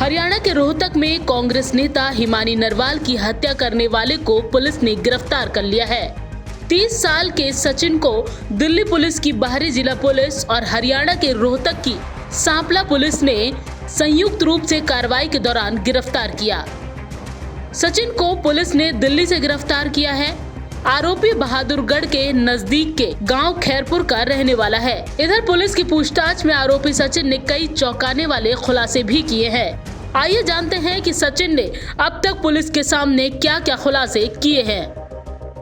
हरियाणा के रोहतक में कांग्रेस नेता हिमानी नरवाल की हत्या करने वाले को पुलिस ने गिरफ्तार कर लिया है। 30 साल के सचिन को दिल्ली पुलिस की बाहरी जिला पुलिस और हरियाणा के रोहतक की सांपला पुलिस ने संयुक्त रूप से कार्रवाई के दौरान गिरफ्तार किया। सचिन को पुलिस ने दिल्ली से गिरफ्तार किया है। आरोपी बहादुरगढ़ के नजदीक के गांव खैरपुर का रहने वाला है। इधर पुलिस की पूछताछ में आरोपी सचिन ने कई चौंकाने वाले खुलासे भी किए हैं। आइए जानते हैं कि सचिन ने अब तक पुलिस के सामने क्या क्या खुलासे किए हैं।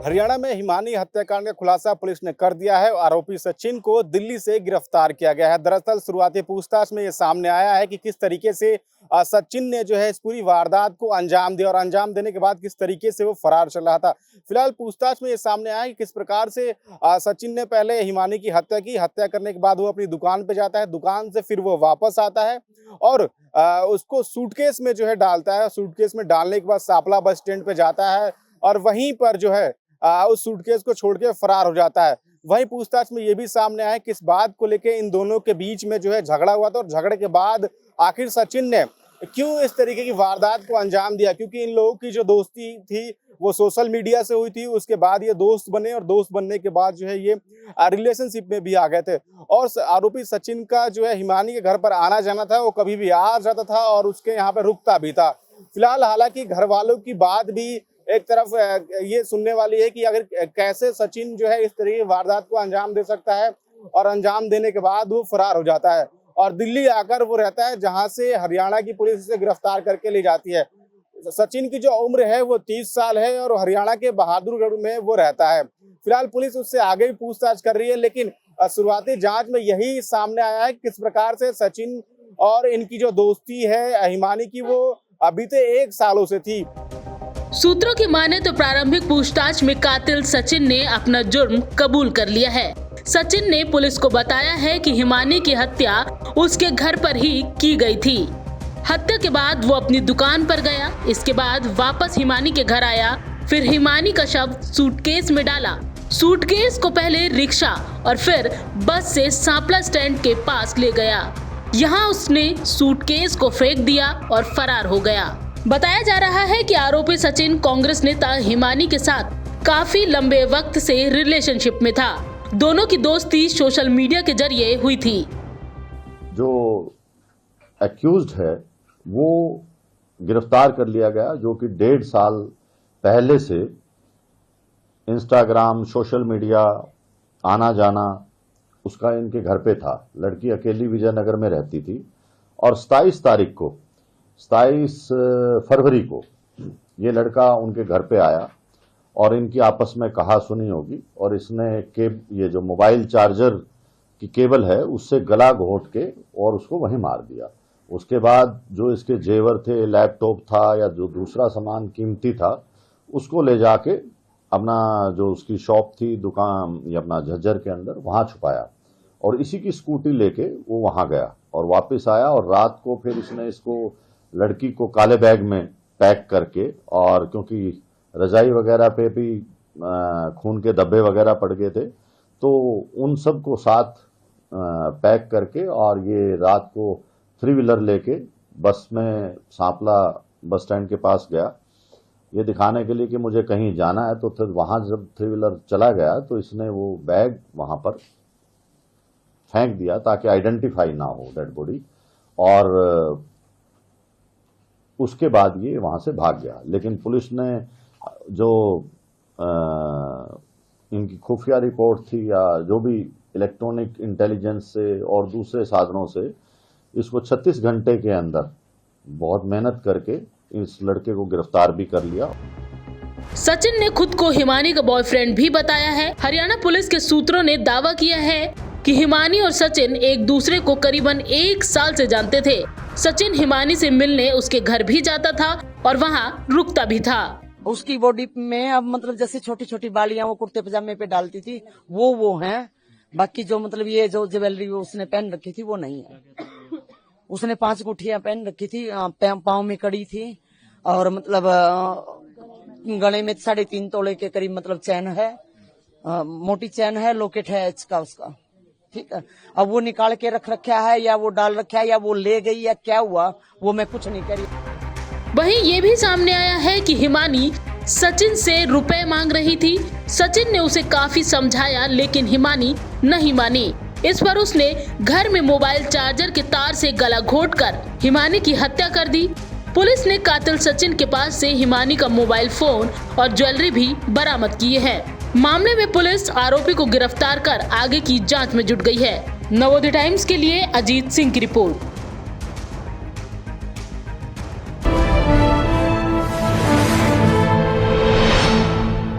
हरियाणा में हिमानी हत्याकांड का खुलासा पुलिस ने कर दिया है। आरोपी सचिन को दिल्ली से गिरफ्तार किया गया है। दरअसल शुरुआती पूछताछ में ये सामने आया है कि किस तरीके से सचिन ने जो है इस पूरी वारदात को अंजाम दिया और अंजाम देने के बाद किस तरीके से वो फरार चल रहा था। फिलहाल पूछताछ में ये सामने आया कि किस प्रकार से सचिन ने पहले हिमानी की हत्या की। हत्या करने के बाद वो अपनी दुकान पे जाता है, दुकान से फिर वो वापस आता है और उसको सूटकेस में जो है डालता है। सूटकेस में डालने के बाद सांपला बस स्टैंड पे जाता है और वहीं पर जो है उस सूटकेस को छोड़ के फरार हो जाता है। वहीं पूछताछ में ये भी सामने आया किस बात को लेके इन दोनों के बीच में जो है झगड़ा हुआ था और झगड़े के बाद आखिर सचिन ने क्यों इस तरीके की वारदात को अंजाम दिया। क्योंकि इन लोगों की जो दोस्ती थी वो सोशल मीडिया से हुई थी, उसके बाद ये दोस्त बने और दोस्त बनने के बाद जो है ये रिलेशनशिप में भी आ गए थे। और आरोपी सचिन का जो है हिमानी के घर पर आना जाना था, वो कभी भी आ जाता था और उसके यहाँ पे रुकता भी था। फिलहाल हालांकि घर वालों की बात भी एक तरफ ये सुनने वाली है कि अगर कैसे सचिन जो है इस तरह की वारदात को अंजाम दे सकता है और अंजाम देने के बाद वो फरार हो जाता है और दिल्ली आकर वो रहता है, जहां से हरियाणा की पुलिस इसे गिरफ्तार करके ले जाती है। सचिन की जो उम्र है वो 30 साल है और हरियाणा के बहादुरगढ़ में वो रहता है। फिलहाल पुलिस उससे आगे भी पूछताछ कर रही है, लेकिन शुरुआती जांच में यही सामने आया है किस प्रकार से सचिन और इनकी जो दोस्ती है हिमानी की वो बीते 1 सालों से थी। सूत्रों की माने तो प्रारंभिक पूछताछ में कातिल सचिन ने अपना जुर्म कबूल कर लिया है। सचिन ने पुलिस को बताया है कि हिमानी की हत्या उसके घर पर ही की गई थी। हत्या के बाद वो अपनी दुकान पर गया, इसके बाद वापस हिमानी के घर आया, फिर हिमानी का शव सूटकेस में डाला। सूटकेस को पहले रिक्शा और फिर बस से सांपला स्टैंड के पास ले गया। यहाँ उसने सूटकेस को फेंक दिया और फरार हो गया। बताया जा रहा है कि आरोपी सचिन कांग्रेस नेता हिमानी के साथ काफी लंबे वक्त से रिलेशनशिप में था। दोनों की दोस्ती सोशल मीडिया के जरिए हुई थी। जो एक्यूज्ड है वो गिरफ्तार कर लिया गया, जो कि 1.5 साल पहले से इंस्टाग्राम, सोशल मीडिया आना जाना उसका इनके घर पे था। लड़की अकेली विजयनगर में रहती थी और 27 फरवरी को ये लड़का उनके घर पे आया और इनकी आपस में कहा सुनी होगी और इसने ये जो मोबाइल चार्जर की केबल है उससे गला घोंट के और उसको वहीं मार दिया। उसके बाद जो इसके जेवर थे, लैपटॉप था या जो दूसरा सामान कीमती था, उसको ले जाके अपना जो उसकी शॉप थी दुकान या अपना झज्जर के अंदर वहाँ छुपाया और इसी की स्कूटी लेके वो वहाँ गया और वापस आया और रात को फिर इसने इसको लड़की को काले बैग में पैक करके, और क्योंकि रजाई वगैरह पे भी खून के धब्बे वगैरह पड़ गए थे, तो उन सब को साथ पैक करके और ये रात को 3 व्हीलर लेके बस में सांपला बस स्टैंड के पास गया, ये दिखाने के लिए कि मुझे कहीं जाना है। तो फिर वहाँ जब 3 व्हीलर चला गया तो इसने वो बैग वहाँ पर फेंक दिया ताकि आइडेंटिफाई ना हो डेड बॉडी, और उसके बाद ये वहां से भाग गया। लेकिन पुलिस ने जो इनकी खुफिया रिपोर्ट थी या जो भी इलेक्ट्रॉनिक इंटेलिजेंस से और दूसरे साधनों से इसको 36 घंटे के अंदर बहुत मेहनत करके इस लड़के को गिरफ्तार भी कर लिया। सचिन ने खुद को हिमानी का बॉयफ्रेंड भी बताया है। हरियाणा पुलिस के सूत्रों ने दावा किया है कि हिमानी और सचिन एक दूसरे को करीबन 1 साल से जानते थे। सचिन हिमानी से मिलने उसके घर भी जाता था और वहाँ रुकता भी था। उसकी बॉडी में अब मतलब जैसे छोटी छोटी बालियां वो कुर्ते पजामे पे डालती थी वो हैं, बाकी जो मतलब ये जो ज्वेलरी उसने पहन रखी थी वो नहीं है। उसने 5 गुठियां पहन रखी थी, पाँव में कड़ी थी और मतलब गले में 3.5 तोले के करीब मतलब चैन है, मोटी चैन है, लॉकेट है इसका उसका ठीक है, अब वो निकाल के रख रखा है या वो डाल रखा है या वो ले गई या क्या हुआ वो मैं कुछ नहीं करी। वहीं ये भी सामने आया है कि हिमानी सचिन से रुपए मांग रही थी। सचिन ने उसे काफी समझाया लेकिन हिमानी नहीं मानी। इस पर उसने घर में मोबाइल चार्जर के तार से गला घोंटकर हिमानी की हत्या कर दी। पुलिस ने कातिल सचिन के पास से हिमानी का मोबाइल फोन और ज्वेलरी भी बरामद किए हैं। मामले में पुलिस आरोपी को गिरफ्तार कर आगे की जांच में जुट गई है। नवोदय टाइम्स के लिए अजीत सिंह की रिपोर्ट।